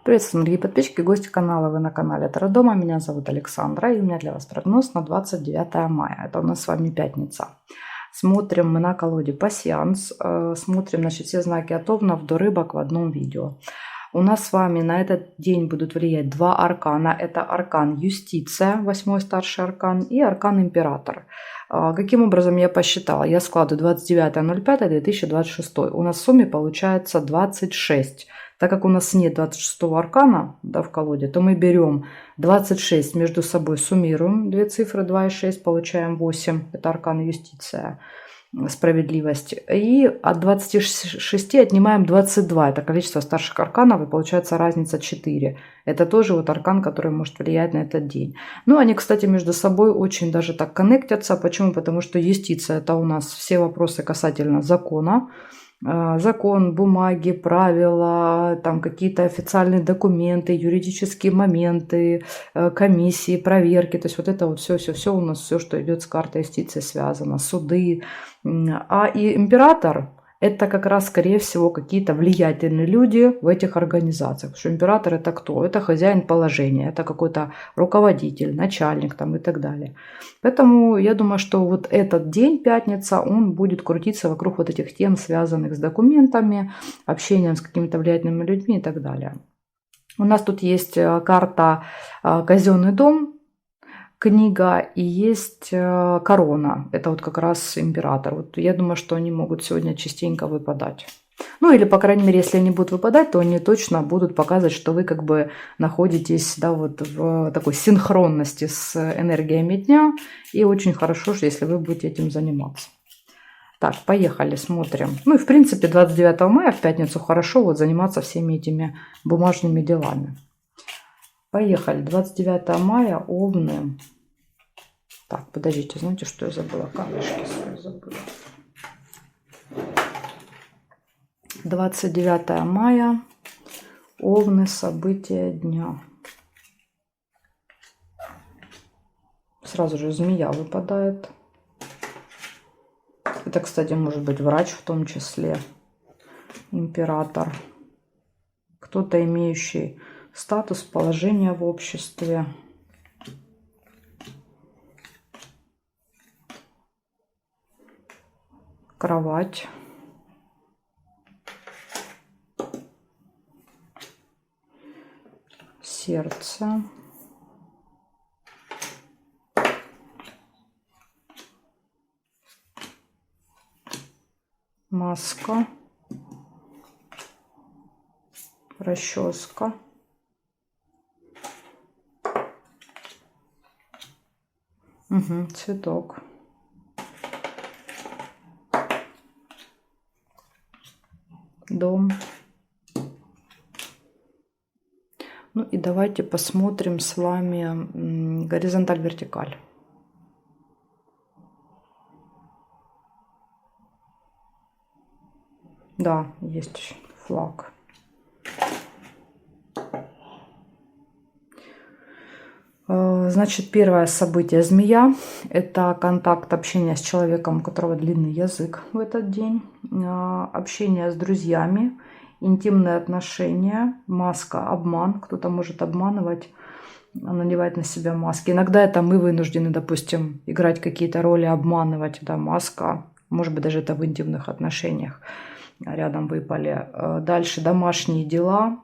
Приветствую, дорогие подписчики, гости канала. Вы на канале Таро-дома. Меня зовут Александра, и у меня для вас прогноз на 29 мая. Это у нас с вами пятница. Смотрим мы на колоде пассианс. Смотрим, значит, все знаки от Овнов до Рыбок в одном видео. У нас с вами на этот день будут влиять два аркана. Это аркан Юстиция, 8-й старший аркан, и аркан Император. Каким образом я посчитала? Я складываю 29.05.2026. У нас в сумме получается 26. Так как у нас нет 26-го аркана, да, в колоде, то мы берем 26 между собой, суммируем две цифры, 2 и 6, получаем 8. Это аркан Юстиция, справедливость. И от 26 отнимаем 22. Это количество старших арканов, и получается разница 4. Это тоже вот аркан, который может влиять на этот день. Ну, они, кстати, между собой очень даже так коннектятся. Почему? Потому что юстиция — это у нас все вопросы касательно закона. Закон, бумаги, правила, там какие-то официальные документы, юридические моменты, комиссии, проверки. То есть вот это вот все у нас, все, что идет с картой юстиции, связано, суды. А и император — это как раз, скорее всего, какие-то влиятельные люди в этих организациях. Потому что император — это кто? Это хозяин положения, это какой-то руководитель, начальник там и так далее. Поэтому я думаю, что вот этот день, пятница, он будет крутиться вокруг вот этих тем, связанных с документами, общением с какими-то влиятельными людьми и так далее. У нас тут есть карта «Казенный дом», книга, и есть корона. Это вот как раз император. Вот я думаю, что они могут сегодня частенько выпадать. Ну или, по крайней мере, если они будут выпадать, то они точно будут показывать, что вы как бы находитесь, да, вот в такой синхронности с энергиями дня. И очень хорошо, если вы будете этим заниматься. Так, поехали, смотрим. Ну и, в принципе, 29 мая в пятницу хорошо вот заниматься всеми этими бумажными делами. Поехали. 29 мая, Овны. Так, подождите, знаете, что я забыла? Камешки свои забыла. 29 мая, Овны, события дня. Сразу же змея выпадает. Это, кстати, может быть врач в том числе. Император. Кто-то, имеющий статус, положение в обществе. Кровать. Сердце. Маска. Расческа. Угу, цветок. Дом. Ну и давайте посмотрим с вами горизонталь-вертикаль. Да, есть флаг. Значит, первое событие — змея. Это контакт, общение с человеком, у которого длинный язык в этот день. Общение с друзьями, интимные отношения, маска, обман. Кто-то может обманывать, надевать на себя маски. Иногда это мы вынуждены, допустим, играть какие-то роли, обманывать. Да, маска. Может быть, даже это в интимных отношениях рядом выпали. Дальше домашние дела.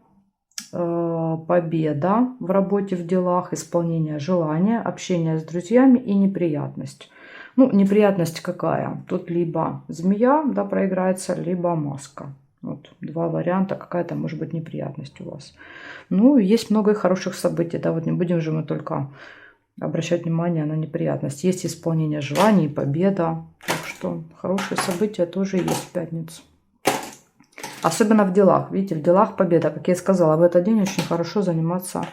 Победа в работе, в делах, исполнение желания, общение с друзьями и неприятность. Ну, неприятность какая? Тут либо змея, да, проиграется, либо маска. Вот два варианта, какая-то может быть неприятность у вас. Ну, есть много хороших событий, да, вот не будем же мы только обращать внимание на неприятность. Есть исполнение желаний, победа. Так что хорошие события тоже есть в пятницу. Особенно в делах. Видите, в делах победа. Как я и сказала, в этот день очень хорошо заниматься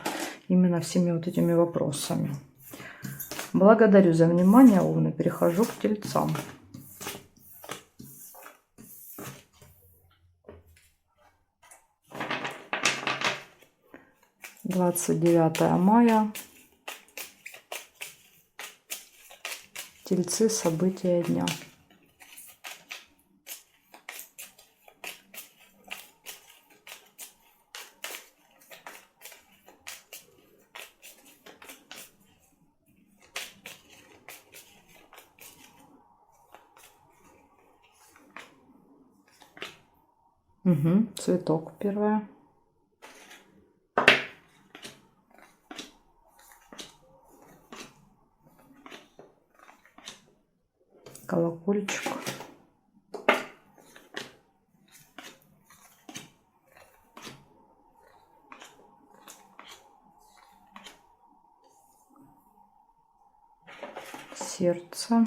именно всеми вот этими вопросами. Благодарю за внимание, Овны. Перехожу к Тельцам. — 29 мая. Тельцы, события дня. Угу, цветок первое. Колокольчик. Сердце.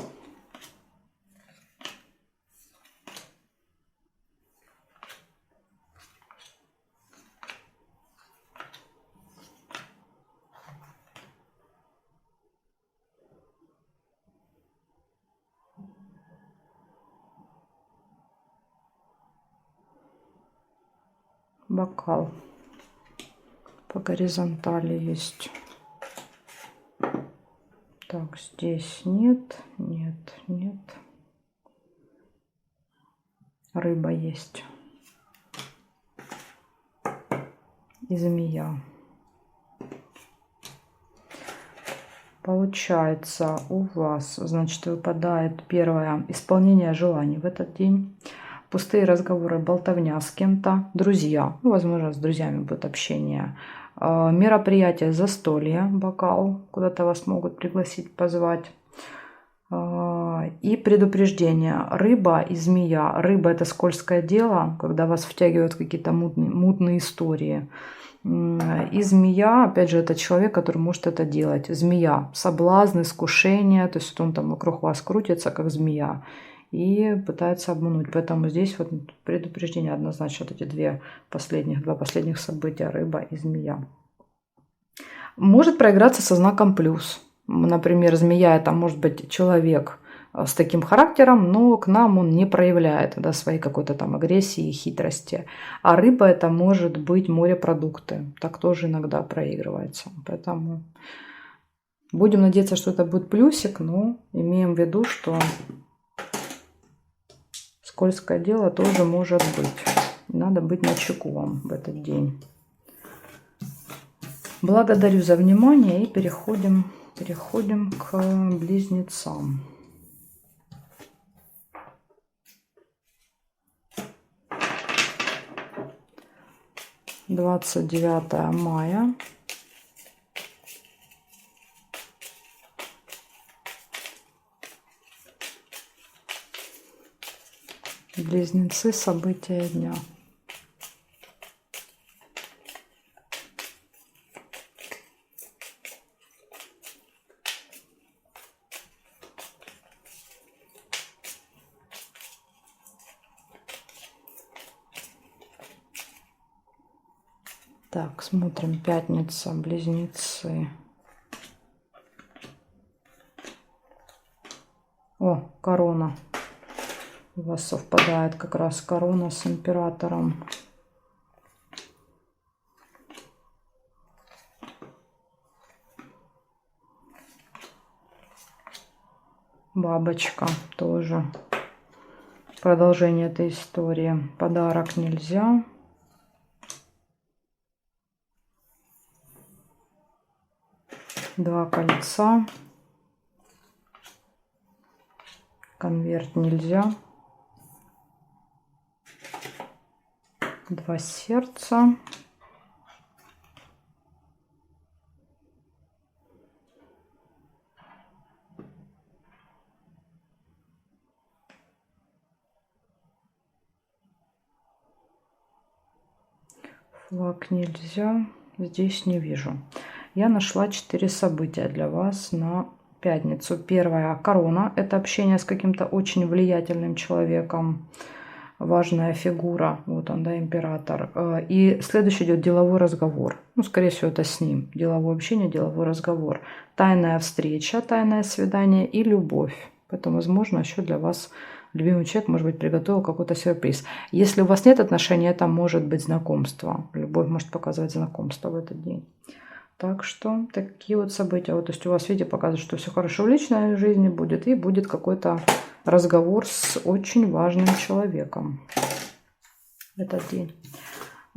Бокал. По горизонтали есть. Так, здесь нет, нет, нет. Рыба есть. И змея. Получается, у вас, значит, выпадает первое исполнение желаний в этот день. Пустые разговоры, болтовня с кем-то, друзья. Ну, возможно, с друзьями будет общение. Мероприятие, застолье, бокал. Куда-то вас могут пригласить, позвать. И предупреждение. Рыба и змея. Рыба — это скользкое дело, когда вас втягивают в какие-то мутные истории. И змея, опять же, это человек, который может это делать. Змея — соблазн, искушение. То есть он там вокруг вас крутится, как змея, и пытается обмануть. Поэтому здесь вот предупреждение однозначно. Вот эти два последних события — рыба и змея. Может проиграться со знаком плюс. Например, змея — это может быть человек с таким характером, но к нам он не проявляет, да, своей какой-то там агрессии и хитрости. А рыба — это может быть морепродукты. Так тоже иногда проигрывается. Поэтому будем надеяться, что это будет плюсик, но имеем в виду, что скользкое дело тоже может быть. Надо быть начеку вам в этот день. Благодарю за внимание и переходим к близнецам. — 29 мая. Близнецы. События дня. Так, смотрим. Пятница, близнецы. О, корона. У вас совпадает как раз корона с императором. Бабочка тоже. Продолжение этой истории. Подарок нельзя. Два кольца. Конверт нельзя. Два сердца. Флаг нельзя. Здесь не вижу. Я нашла 4 события для вас на пятницу. Первое — корона. Это общение с каким-то очень влиятельным человеком. Важная фигура. Вот он, да, император. И следующий идет деловой разговор. Ну, скорее всего, это с ним. Деловое общение, деловой разговор. Тайная встреча, тайное свидание и любовь. Поэтому, возможно, еще для вас любимый человек, может быть, приготовил какой-то сюрприз. Если у вас нет отношений, это может быть знакомство. Любовь может показывать знакомство в этот день. Так что такие вот события. Вот, то есть у вас, видите, показывает, что все хорошо в личной жизни будет. И будет какой-то разговор с очень важным человеком в этот день.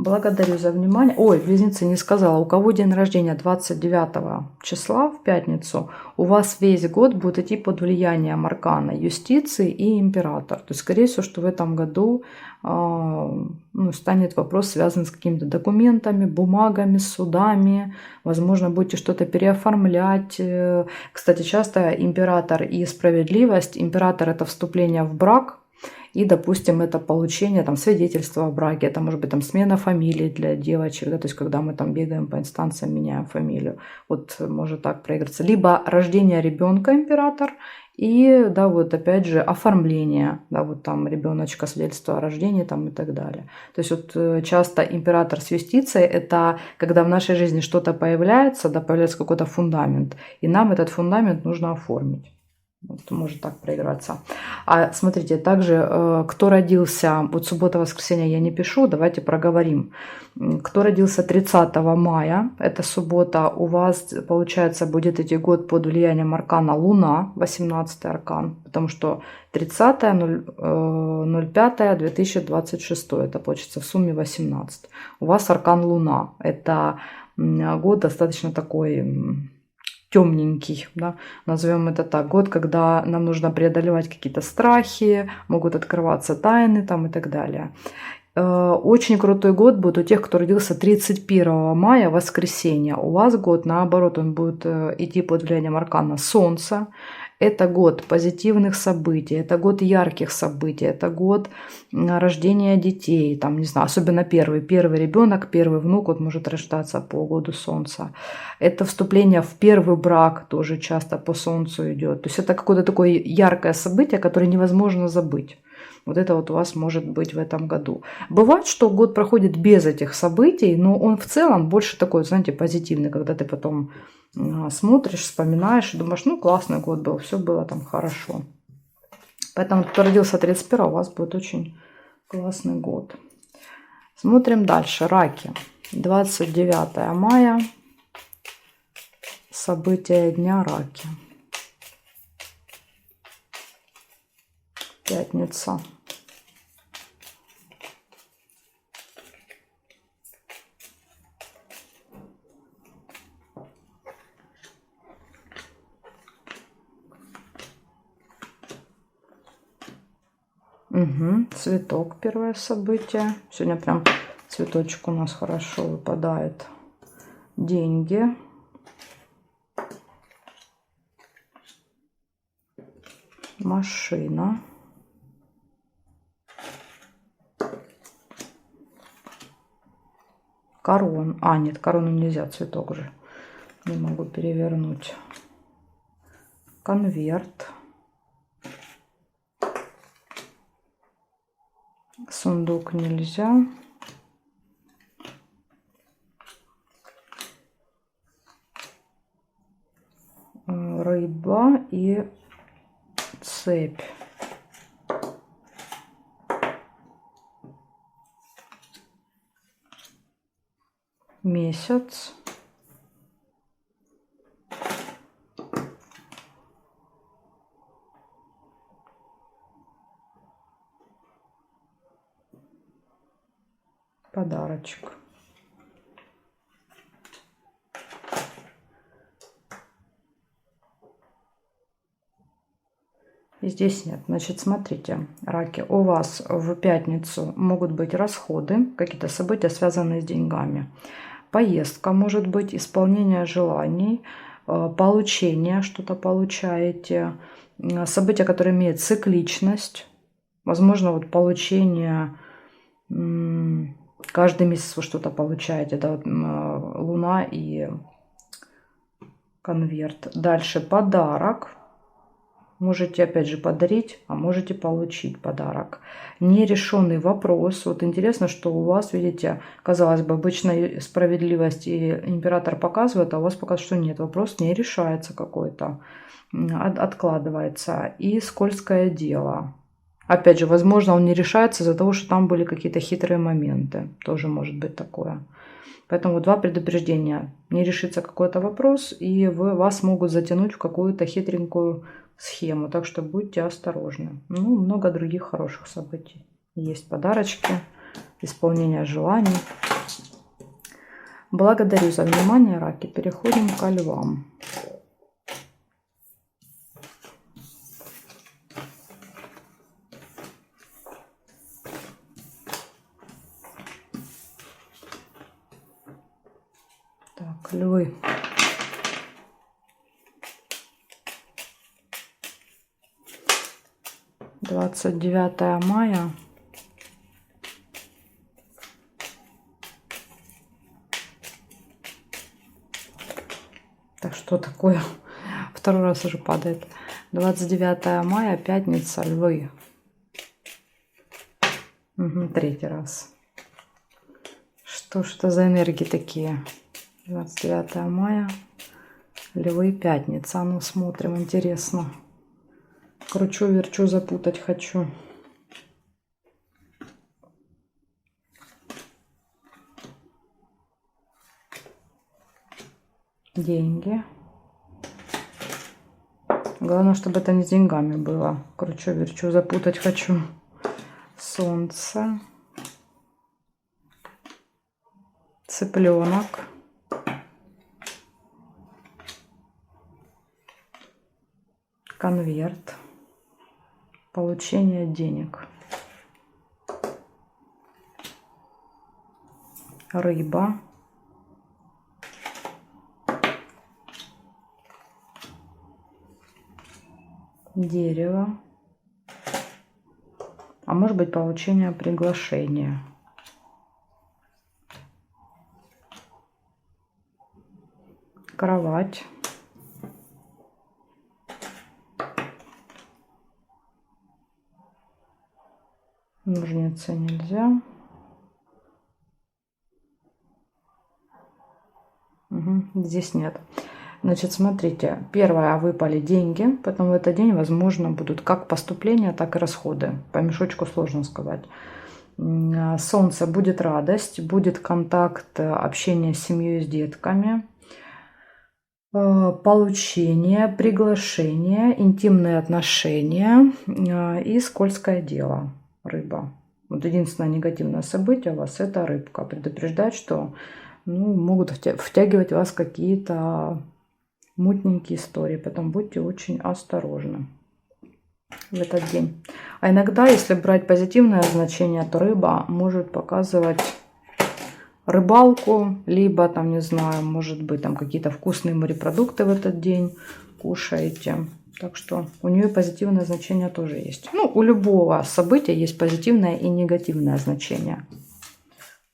Благодарю за внимание. Ой, близнецы, не сказала. У кого день рождения 29 числа в пятницу, у вас весь год будет идти под влиянием аркана юстиции и император. То есть, скорее всего, что в этом году станет вопрос, связан с какими-то документами, бумагами, судами. Возможно, будете что-то переоформлять. Кстати, часто император и справедливость. Император — это вступление в брак. И, допустим, это получение там, свидетельства о браке, это может быть там, смена фамилии для девочек, да, то есть когда мы там бегаем по инстанциям, меняем фамилию. Вот может так проиграться. Либо рождение ребенка император и, да, вот опять же оформление, да, вот там ребеночка, свидетельство о рождении там и так далее. То есть вот часто император с юстицией — это когда в нашей жизни что-то появляется, да, появляется какой-то фундамент, и нам этот фундамент нужно оформить. Вот, может так проиграться. А смотрите, также, кто родился, вот суббота-воскресенье я не пишу, давайте проговорим. Кто родился 30 мая, это суббота, у вас, получается, будет идти год под влиянием аркана Луна, 18-й аркан, потому что 30.05.2026, это получится в сумме 18. У вас аркан Луна, это год достаточно такой темненький, да, назовем это так, год, когда нам нужно преодолевать какие-то страхи, могут открываться тайны там и так далее. Очень крутой год будет у тех, кто родился 31 мая, воскресенье. У вас год, наоборот, он будет идти под влиянием аркана Солнца. Это год позитивных событий, это год ярких событий, это год рождения детей, там, не знаю, особенно первый ребенок, первый внук вот может рождаться по году Солнца. Это вступление в первый брак тоже часто по Солнцу идет. То есть это какое-то такое яркое событие, которое невозможно забыть. Вот это вот у вас может быть в этом году. Бывает, что год проходит без этих событий, но он в целом больше такой, знаете, позитивный, когда ты потом смотришь, вспоминаешь и думаешь, ну классный год был, все было там хорошо. Поэтому кто родился 31, у вас будет очень классный год. Смотрим дальше. Раки. 29 мая. События дня Раки. Пятница. Угу. Цветок, первое событие. Сегодня прям цветочек у нас хорошо выпадает. Деньги. Машина. Корон. А, нет, корону нельзя, цветок уже. Не могу перевернуть. Конверт. Сундук нельзя. Рыба и цепь. Месяц. Подарочек. И здесь нет. Значит, смотрите, раки, у вас в пятницу могут быть расходы, какие-то события, связанные с деньгами. Поездка может быть, исполнение желаний, получение, что-то получаете, события, которые имеют цикличность, возможно, вот получение, каждый месяц вы что-то получаете, да, вот, Луна и конверт. Дальше подарок. Можете опять же подарить, а можете получить подарок. Нерешенный вопрос. Вот интересно, что у вас, видите, казалось бы, обычно справедливость и император показывают, а у вас показывает, что нет, вопрос не решается какой-то, откладывается. И скользкое дело. Опять же, возможно, он не решается из-за того, что там были какие-то хитрые моменты. Тоже может быть такое. Поэтому два предупреждения. Не решится какой-то вопрос, и вас могут затянуть в какую-то хитренькую схему. Так что будьте осторожны. Ну, много других хороших событий. Есть подарочки. исполнения желаний. Благодарю за внимание, раки. Переходим к львам. Так, львы. Двадцать 29 мая. Так, что такое? Второй раз уже падает. 29 мая, пятница, львы. Угу, третий раз. Что ж это за энергии такие? 29 мая, львы, пятница. Ну, смотрим, интересно. Кручу, верчу, запутать хочу. Деньги. Главное, чтобы это не с деньгами было. Кручу, верчу, запутать хочу. Солнце. Цыпленок. Конверт. Получение денег. Рыба. Дерево. А может быть, получение приглашения. Кровать. Ножницы нельзя. Угу, здесь нет. Значит, смотрите, первое, выпали деньги, поэтому в этот день, возможно, будут как поступления, так и расходы. По мешочку сложно сказать. Солнце, будет радость, будет контакт, общение с семьей, с детками, получение, приглашение, интимные отношения и скользкое дело, рыба. Вот единственное негативное событие у вас — это рыбка. Предупреждать, что могут втягивать вас какие-то мутненькие истории, поэтому будьте очень осторожны в этот день. А иногда, если брать позитивное значение, то рыба может показывать рыбалку, либо там, не знаю, может быть, там какие-то вкусные морепродукты в этот день кушаете. Так что у нее позитивное значение тоже есть. Ну, у любого события есть позитивное и негативное значение.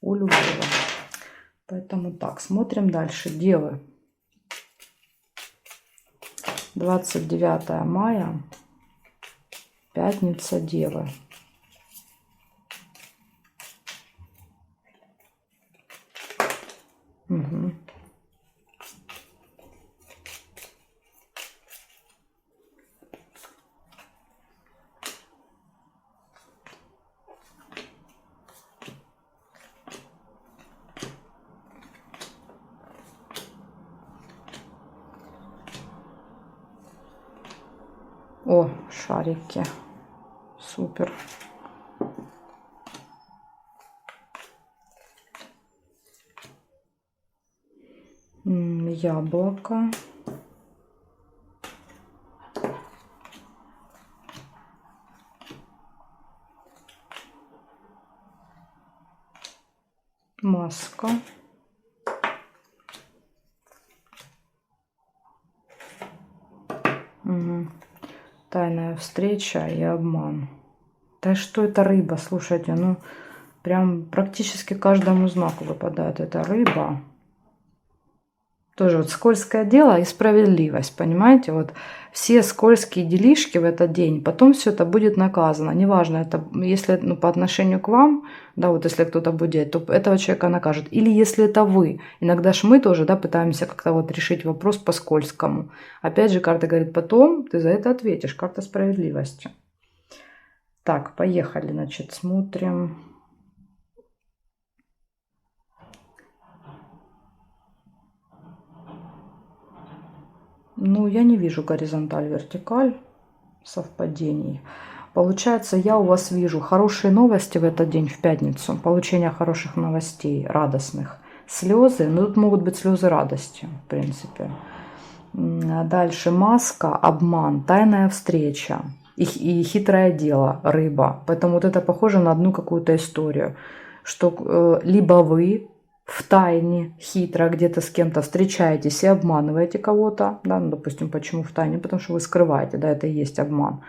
У любого. Поэтому так, смотрим дальше. Девы. 29 мая, пятница, девы. Угу. О, шарики. Супер. Яблоко. Маска. Угу. Тайная встреча и обман. Да что это рыба? Слушайте, ну прям практически каждому знаку выпадает эта рыба. Тоже вот скользкое дело и справедливость, понимаете? Вот все скользкие делишки в этот день, потом все это будет наказано. Неважно, это если по отношению к вам, да, вот если кто-то будет делать, то этого человека накажут. Или если это вы. Иногда ж мы тоже, да, пытаемся как-то вот решить вопрос по-скользкому. Опять же, карта говорит, потом ты за это ответишь, карта справедливости. Так, поехали, значит, смотрим. Ну, я не вижу горизонталь-вертикаль совпадений. Получается, я у вас вижу хорошие новости в этот день, в пятницу. Получение хороших новостей, радостных. Слезы, ну тут могут быть слезы радости, в принципе. Дальше маска, обман, тайная встреча и хитрое дело, рыба. Поэтому вот это похоже на одну какую-то историю, что либо вы в тайне, хитро где-то с кем-то встречаетесь и обманываете кого-то, да, ну, допустим, почему в тайне, потому что вы скрываете, да, это и есть обман.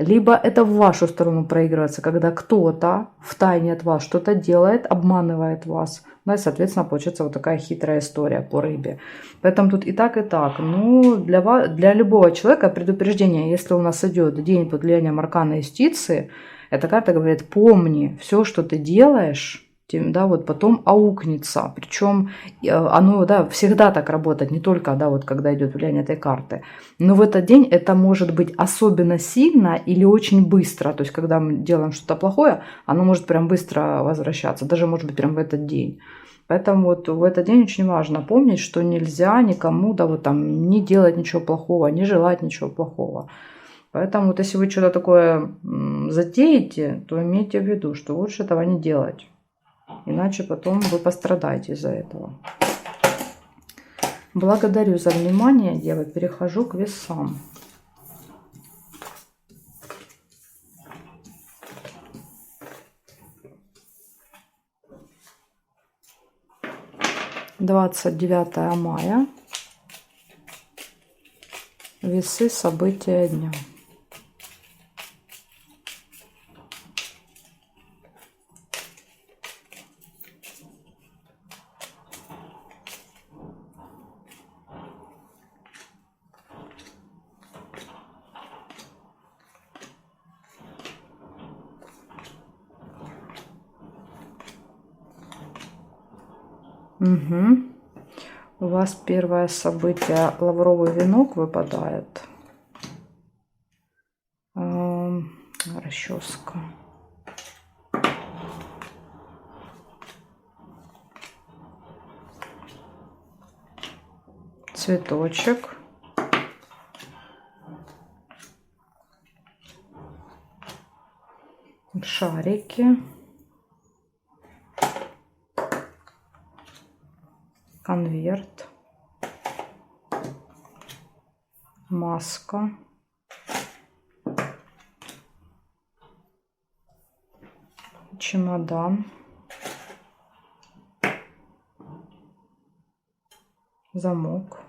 Либо это в вашу сторону проигрывается, когда кто-то в тайне от вас что-то делает, обманывает вас. Ну и, соответственно, получается вот такая хитрая история по рыбе. Поэтому тут и так, и так. Ну, для любого человека предупреждение, если у нас идет день под влиянием аркана юстиции, эта карта говорит: помни, все, что ты делаешь, да, вот потом аукнется. Причем оно, да, всегда так работает, не только, да, вот когда идет влияние этой карты. Но в этот день это может быть особенно сильно или очень быстро. То есть, когда мы делаем что-то плохое, оно может прям быстро возвращаться. Даже может быть прям в этот день. Поэтому вот в этот день очень важно помнить, что нельзя никому, да, вот там не делать ничего плохого, не желать ничего плохого. Поэтому вот если вы что-то такое затеете, то имейте в виду, что лучше этого не делать. Иначе потом вы пострадаете из-за этого. Благодарю за внимание, девы. Перехожу к весам. — 29 мая. Весы, события дня. Угу. У вас первое событие — лавровый венок выпадает. Расческа. Цветочек. Шарики. Конверт. Маска. Чемодан. Замок.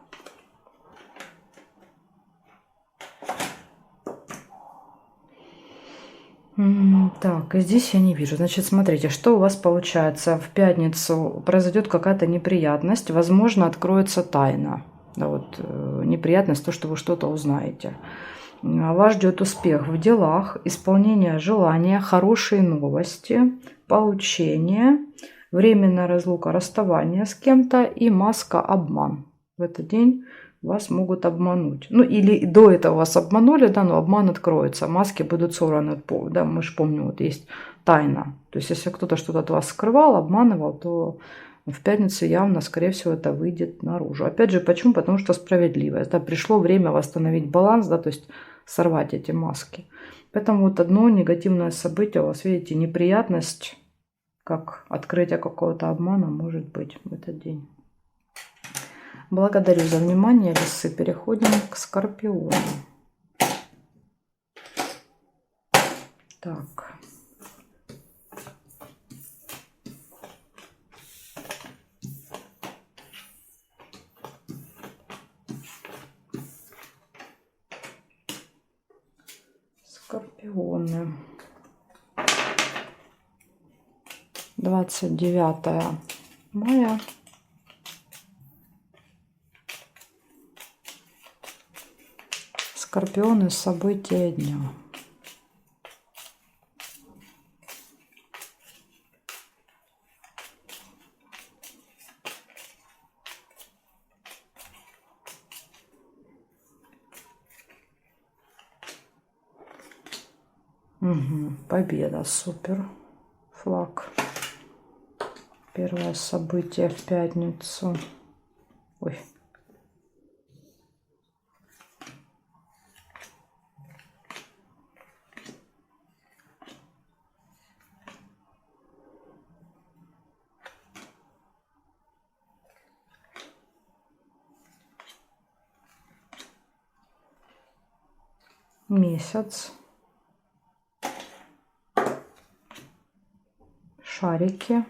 Так, и здесь я не вижу. Значит, смотрите, что у вас получается. В пятницу произойдет какая-то неприятность. Возможно, откроется тайна. Да, вот, неприятность, то, что вы что-то узнаете. Вас ждет успех в делах, исполнение желания, хорошие новости, получение, временная разлука, расставание с кем-то и маска, обман. В этот день вас могут обмануть. Ну, или до этого вас обманули, да, но обман откроется. Маски будут сорваны, да, мы же помним, вот есть тайна. То есть, если кто-то что-то от вас скрывал, обманывал, то в пятницу явно, скорее всего, это выйдет наружу. Опять же, почему? Потому что справедливость. Да, пришло время восстановить баланс, да, то есть сорвать эти маски. Поэтому вот одно негативное событие у вас, видите, неприятность, как открытие какого-то обмана может быть в этот день. Благодарю за внимание, весы. Переходим к Скорпиону. Так. Скорпионы. 29 мая. Скорпионы, события дня. Угу, победа, супер. Флаг. Первое событие в пятницу. Ой. месяц, шарики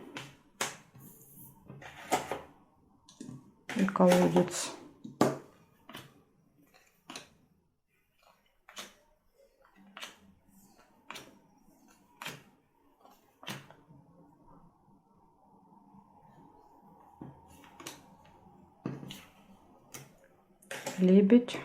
и колодец. Лебедь.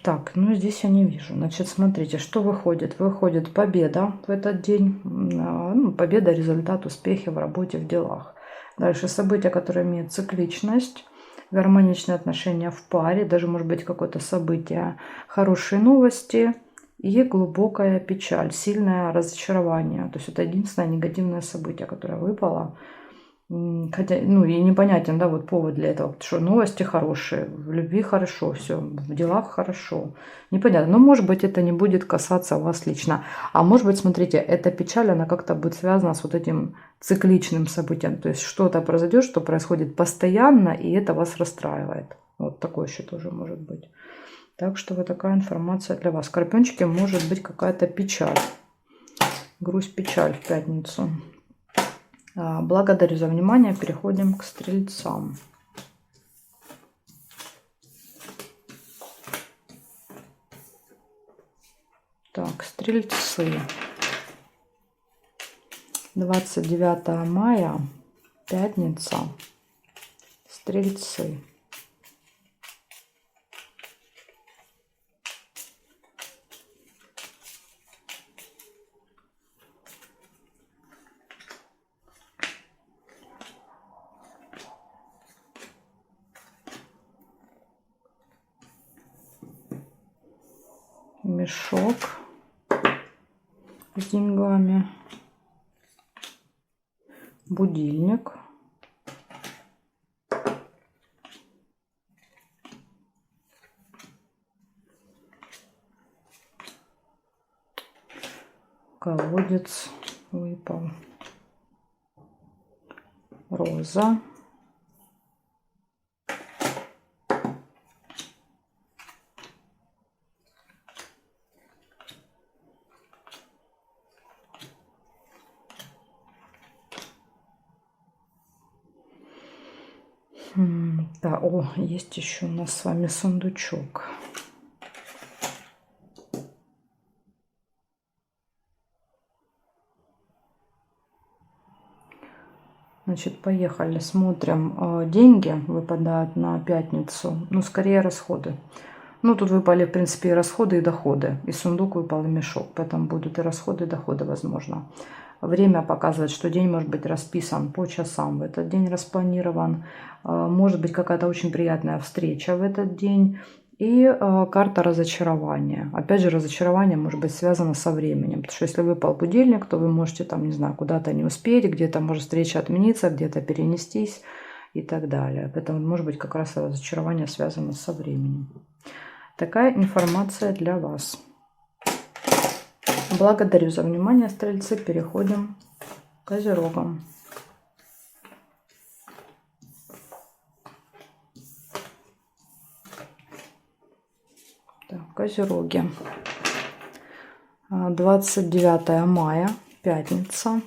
Так, ну здесь я не вижу. Значит, смотрите, что выходит. Выходит победа в этот день. Ну, победа, результат, успехи в работе, в делах. Дальше события, которые имеют цикличность, гармоничные отношения в паре, даже может быть какое-то событие, хорошие новости и глубокая печаль, сильное разочарование. То есть это единственное негативное событие, которое выпало. Хотя, ну и непонятен, да, вот повод для этого, потому что новости хорошие, в любви хорошо, все, в делах хорошо. Непонятно, но может быть это не будет касаться вас лично. А может быть, смотрите, эта печаль, она как-то будет связана с вот этим цикличным событием. То есть что-то произойдет, что происходит постоянно, и это вас расстраивает. Вот такое еще тоже может быть. Так что вот такая информация для вас. Скорпиончики, может быть какая-то печаль. Грусть, печаль в пятницу. Благодарю за внимание. Переходим к стрельцам. Так, стрельцы. 29 мая, пятница. Стрельцы. Мешок с деньгами, будильник, колодец выпал, роза, да, о, есть еще у нас с вами сундучок. Значит, поехали, смотрим. Деньги выпадают на пятницу, ну, скорее расходы. Ну, тут выпали, в принципе, и расходы, и доходы. И сундук выпал, и мешок, поэтому будут и расходы, и доходы, возможно. Время показывает, что день может быть расписан по часам. В этот день распланирован. Может быть какая-то очень приятная встреча в этот день. И карта разочарования. Опять же, разочарование может быть связано со временем. Потому что если выпал будильник, то вы можете там, не знаю, куда-то не успеть, где-то может встреча отмениться, где-то перенестись и так далее. Поэтому может быть как раз разочарование связано со временем. Такая информация для вас. Благодарю за внимание, стрельцы. Переходим к козерогам. Так, козероги. 29 мая, пятница.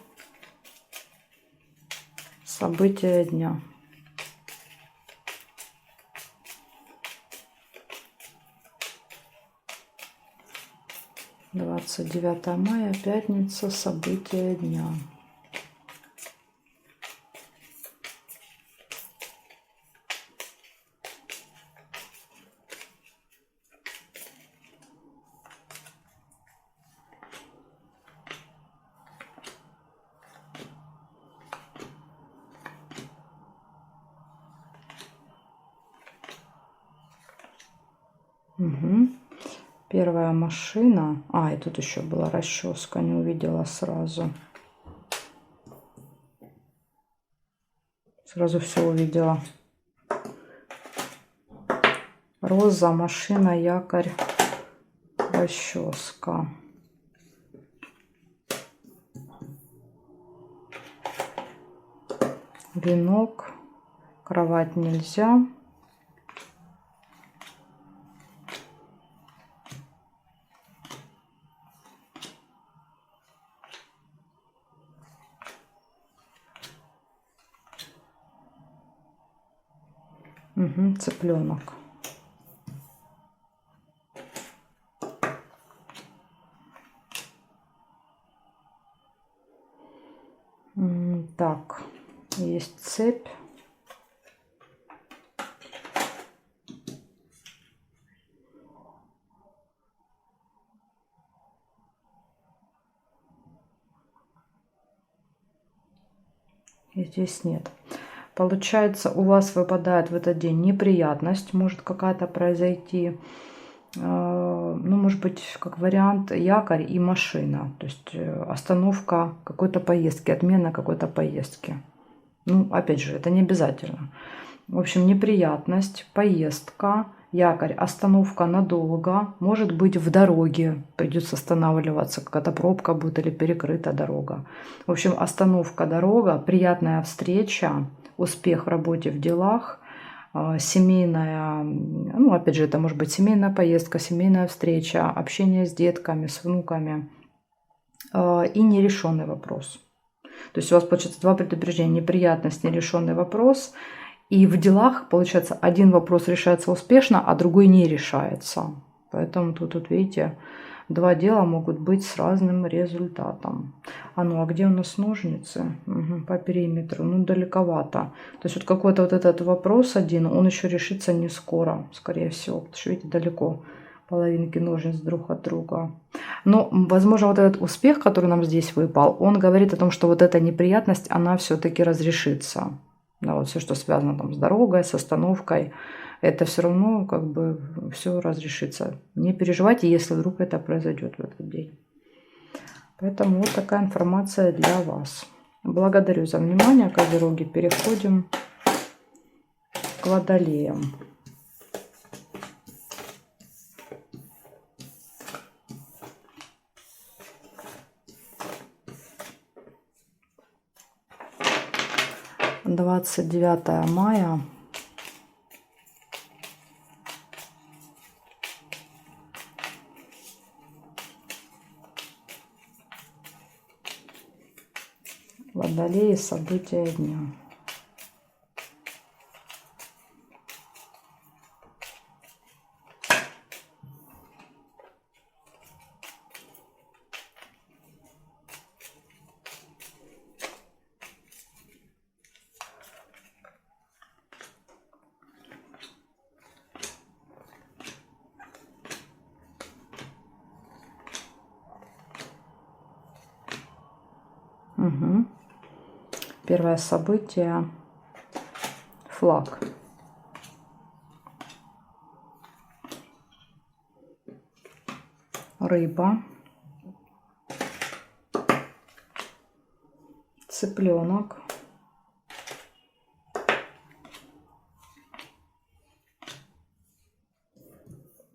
События дня. Двадцать 29 мая, пятница, события дня. Угу. Первая машина. И тут еще была расческа, не увидела сразу. Сразу все увидела. Роза, машина, якорь, расческа. венок, кровать нельзя. Угу, цыпленок. Так, есть цепь. И здесь нет. Получается, у вас выпадает в этот день неприятность, может какая-то произойти. Ну, может быть, как вариант, якорь и машина. То есть остановка какой-то поездки, отмена какой-то поездки. Ну, опять же, это не обязательно. В общем, неприятность, поездка, якорь, остановка надолго. Может быть, в дороге придется останавливаться, какая-то пробка будет или перекрыта дорога. В общем, остановка, дорога, приятная встреча, успех в работе, в делах, семейная, ну, опять же, это может быть семейная поездка, семейная встреча, общение с детками, с внуками и нерешенный вопрос. То есть у вас, получается, два предупреждения: неприятность, нерешенный вопрос. И в делах, получается, один вопрос решается успешно, а другой не решается. Поэтому тут видите, два дела могут быть с разным результатом. А где у нас ножницы? Угу, по периметру. Ну, далековато. То есть вот какой-то вот этот вопрос один, он еще решится не скоро, скорее всего. Потому что, видите, далеко половинки ножниц друг от друга. Но, возможно, вот этот успех, который нам здесь выпал, он говорит о том, что вот эта неприятность, она все-таки разрешится. Да, вот все, что связано там с дорогой, с остановкой, это все равно как бы все разрешится. Не переживайте, если вдруг это произойдет в этот день. Поэтому вот такая информация для вас. Благодарю за внимание, козероги. Переходим к водолеям. Двадцать 29 мая. Водолеи, события дня. Угу. Первое событие — флаг. Рыба. Цыпленок.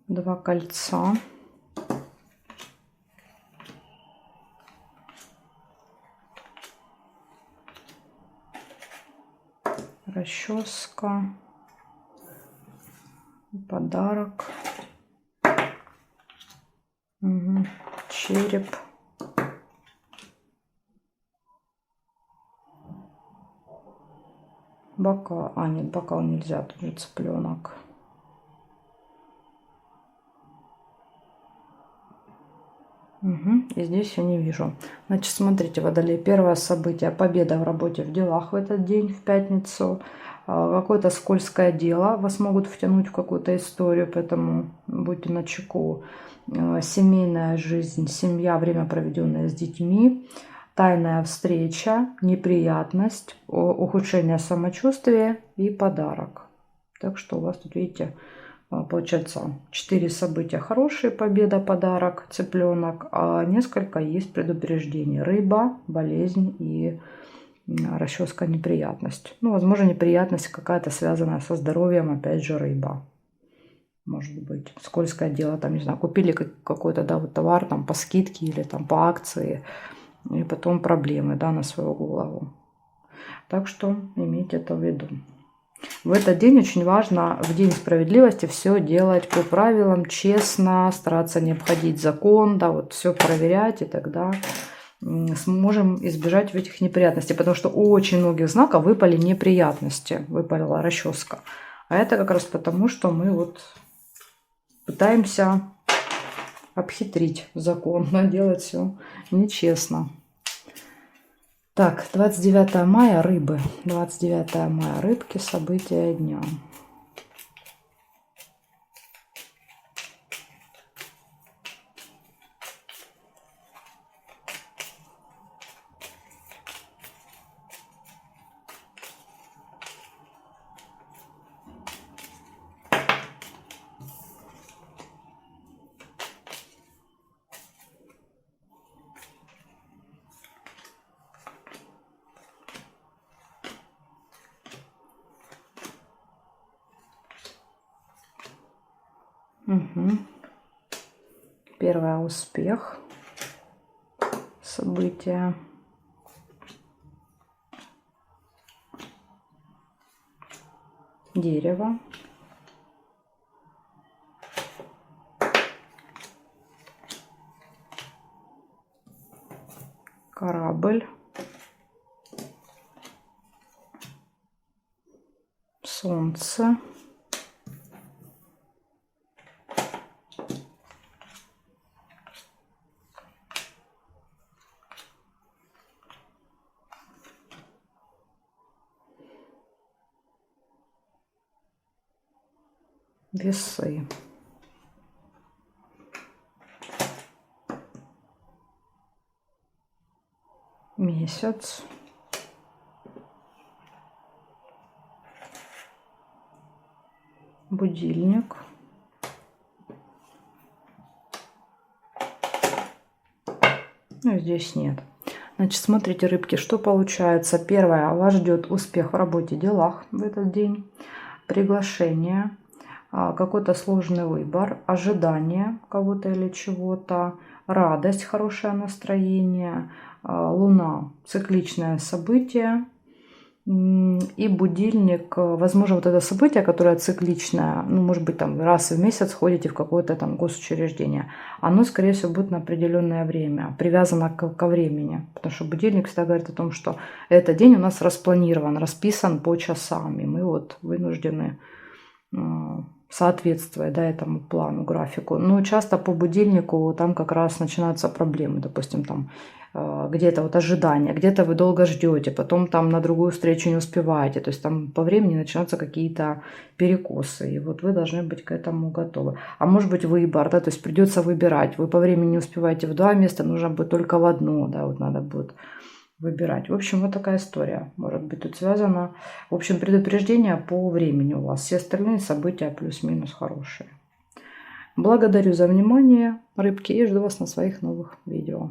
Два кольца. Расческа. Подарок. Угу. Череп. Бокал. Нет, бокал нельзя, тут же цыпленок. Угу. И здесь я не вижу. Значит, смотрите, водолей. Первое событие — победа в работе, в делах в этот день, в пятницу. Какое-то скользкое дело вас могут втянуть в какую-то историю, поэтому будьте начеку. Семейная жизнь, семья, время, проведенное с детьми. Тайная встреча, неприятность, ухудшение самочувствия и подарок. Так что у вас тут, видите, получается 4 события хорошие: победа, подарок, цыпленок, а несколько есть предупреждений: рыба, болезнь и расческа, неприятность. Ну, возможно, неприятность какая-то связанная со здоровьем, опять же, рыба. Может быть, скользкое дело, там, не знаю, купили какой-то, да, вот товар там по скидке или там по акции, и потом проблемы, да, на свою голову. Так что имейте это в виду. В этот день очень важно, в день справедливости, все делать по правилам, честно, стараться не обходить закон, да, вот все проверять, и тогда сможем избежать этих неприятностей, потому что у очень многих знаков выпали неприятности, выпала расческа. А это как раз потому, что мы вот пытаемся обхитрить закон, но делать все нечестно. Так, 29 мая, рыбы. 29 мая, рыбки, события дня. Угу. Первое — успех, события. Дерево. Корабль. Солнце. Весы. Месяц. Будильник. Ну, здесь нет. Значит, смотрите, рыбки, что получается. Первое, вас ждет успех в работе, делах в этот день. Приглашение, какой-то сложный выбор, ожидание кого-то или чего-то, радость, хорошее настроение, луна, цикличное событие. И будильник, возможно, вот это событие, которое цикличное, ну, может быть, там раз в месяц ходите в какое-то там госучреждение, оно, скорее всего, будет на определенное время, привязано ко времени, потому что будильник всегда говорит о том, что этот день у нас распланирован, расписан по часам, и мы вот вынуждены соответствовать, да, этому плану, графику. Но часто по будильнику там как раз начинаются проблемы, допустим, там где-то вот ожидание, где-то вы долго ждете, потом там на другую встречу не успеваете, то есть там по времени начинаются какие-то перекосы, и вот вы должны быть к этому готовы. А может быть выбор, да, то есть придется выбирать, вы по времени не успеваете в 2 места, нужно будет только в одно, да, вот надо будет выбирать. В общем, вот такая история может быть тут связана. В общем, предупреждение по времени у вас, все остальные события плюс-минус хорошие. Благодарю за внимание, рыбки, и жду вас на своих новых видео.